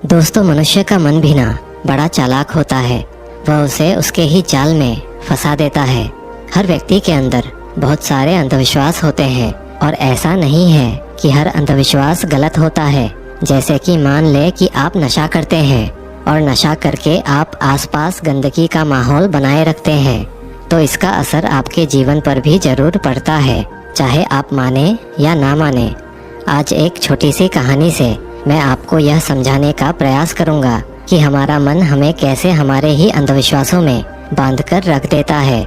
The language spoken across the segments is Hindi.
दोस्तों, मनुष्य का मन भी ना बड़ा चालाक होता है। वह उसे उसके ही जाल में फंसा देता है। हर व्यक्ति के अंदर बहुत सारे अंधविश्वास होते हैं और ऐसा नहीं है कि हर अंधविश्वास गलत होता है। जैसे कि मान ले कि आप नशा करते हैं और नशा करके आप आसपास गंदगी का माहौल बनाए रखते हैं, तो इसका असर आपके जीवन पर भी जरूर पड़ता है, चाहे आप माने या ना माने। आज एक छोटी सी कहानी से मैं आपको यह समझाने का प्रयास करूंगा कि हमारा मन हमें कैसे हमारे ही अंधविश्वासों में बांधकर रख देता है।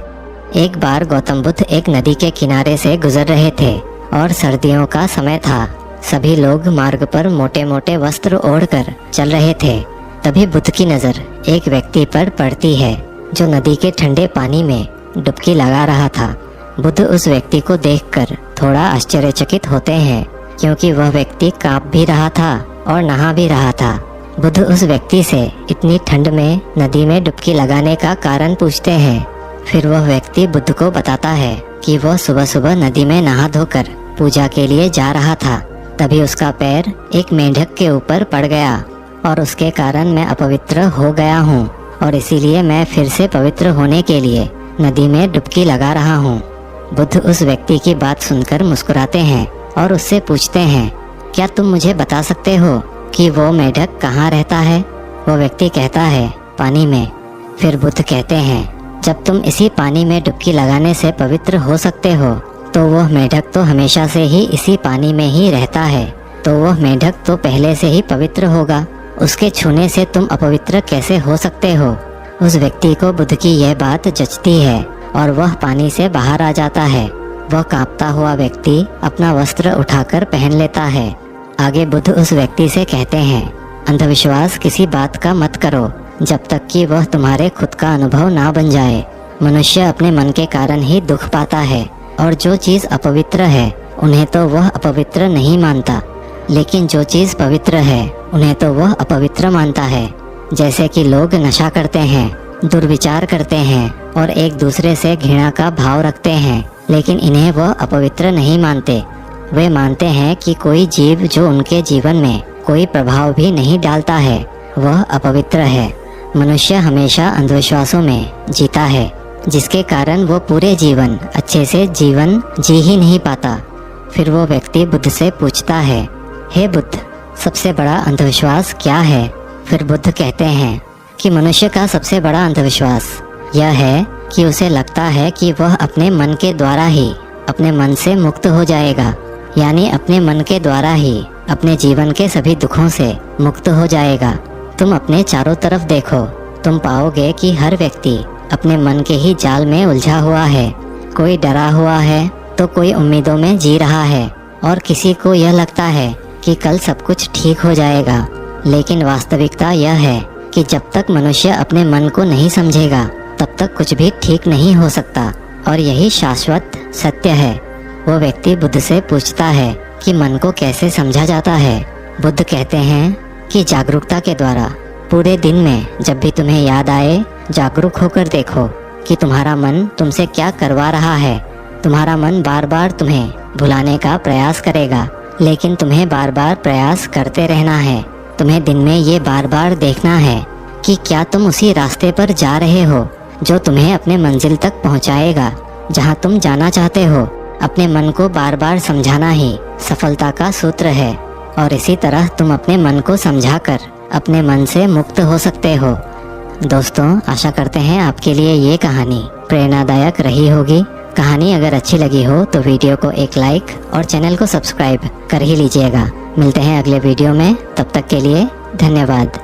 एक बार गौतम बुद्ध एक नदी के किनारे से गुजर रहे थे और सर्दियों का समय था। सभी लोग मार्ग पर मोटे मोटे वस्त्र ओढ़कर चल रहे थे। तभी बुद्ध की नज़र एक व्यक्ति पर पड़ती है जो नदी के ठंडे पानी में डुबकी लगा रहा था। बुद्ध उस व्यक्ति को देखकर थोड़ा आश्चर्यचकित होते हैं, क्योंकि वह व्यक्ति कांप भी रहा था और नहा भी रहा था। बुद्ध उस व्यक्ति से इतनी ठंड में नदी में डुबकी लगाने का कारण पूछते हैं। फिर वह व्यक्ति बुद्ध को बताता है कि वह सुबह सुबह नदी में नहा धोकर पूजा के लिए जा रहा था। तभी उसका पैर एक मेंढक के ऊपर पड़ गया और उसके कारण मैं अपवित्र हो गया हूँ और इसीलिए मैं फिर से पवित्र होने के लिए नदी में डुबकी लगा रहा हूँ। बुद्ध उस व्यक्ति की बात सुनकर मुस्कुराते हैं और उससे पूछते हैं, क्या तुम मुझे बता सकते हो कि वो मेंढक कहाँ रहता है? वो व्यक्ति कहता है, पानी में। फिर बुद्ध कहते हैं, जब तुम इसी पानी में डुबकी लगाने से पवित्र हो सकते हो, तो वह मेंढक तो हमेशा से ही इसी पानी में ही रहता है, तो वह मेंढक तो पहले से ही पवित्र होगा। उसके छूने से तुम अपवित्र कैसे हो सकते हो? उस व्यक्ति को बुद्ध की यह बात जचती है और वह पानी से बाहर आ जाता है। वह कांपता हुआ व्यक्ति अपना वस्त्र उठाकर पहन लेता है। आगे बुद्ध उस व्यक्ति से कहते हैं, अंधविश्वास किसी बात का मत करो जब तक कि वह तुम्हारे खुद का अनुभव ना बन जाए। मनुष्य अपने मन के कारण ही दुख पाता है और जो चीज़ अपवित्र है उन्हें तो वह अपवित्र नहीं मानता, लेकिन जो चीज़ पवित्र है उन्हें तो वह अपवित्र मानता है। जैसे कि लोग नशा करते हैं, दुर्विचार करते हैं और एक दूसरे से घृणा का भाव रखते हैं, लेकिन इन्हें वह अपवित्र नहीं मानते। वे मानते हैं कि कोई जीव जो उनके जीवन में कोई प्रभाव भी नहीं डालता है वह अपवित्र है। मनुष्य हमेशा अंधविश्वासों में जीता है, जिसके कारण वो पूरे जीवन अच्छे से जीवन जी ही नहीं पाता। फिर वो व्यक्ति बुद्ध से पूछता है, हे बुद्ध, सबसे बड़ा अंधविश्वास क्या है? फिर बुद्ध कहते हैं कि मनुष्य का सबसे बड़ा अंधविश्वास यह है कि उसे लगता है कि वह अपने मन के द्वारा ही अपने मन से मुक्त हो जाएगा, यानी अपने मन के द्वारा ही अपने जीवन के सभी दुखों से मुक्त हो जाएगा। तुम अपने चारों तरफ देखो, तुम पाओगे कि हर व्यक्ति अपने मन के ही जाल में उलझा हुआ है। कोई डरा हुआ है तो कोई उम्मीदों में जी रहा है और किसी को यह लगता है कि कल सब कुछ ठीक हो जाएगा। लेकिन वास्तविकता यह है कि जब तक मनुष्य अपने मन को नहीं समझेगा तब तक कुछ भी ठीक नहीं हो सकता, और यही शाश्वत सत्य है। वो व्यक्ति बुद्ध से पूछता है कि मन को कैसे समझा जाता है। बुद्ध कहते हैं कि जागरूकता के द्वारा। पूरे दिन में जब भी तुम्हें याद आए, जागरूक होकर देखो कि तुम्हारा मन तुमसे क्या करवा रहा है। तुम्हारा मन बार बार तुम्हें भुलाने का प्रयास करेगा, लेकिन तुम्हें बार बार प्रयास करते रहना है। तुम्हें दिन में ये बार बार देखना है कि क्या तुम उसी रास्ते पर जा रहे हो जो तुम्हें अपने मंजिल तक पहुंचाएगा, जहां तुम जाना चाहते हो। अपने मन को बार बार समझाना ही सफलता का सूत्र है, और इसी तरह तुम अपने मन को समझाकर अपने मन से मुक्त हो सकते हो। दोस्तों, आशा करते हैं आपके लिए ये कहानी प्रेरणादायक रही होगी। कहानी अगर अच्छी लगी हो तो वीडियो को एक लाइक और चैनल को सब्सक्राइब कर ही लीजिएगा। मिलते हैं अगले वीडियो में, तब तक के लिए धन्यवाद।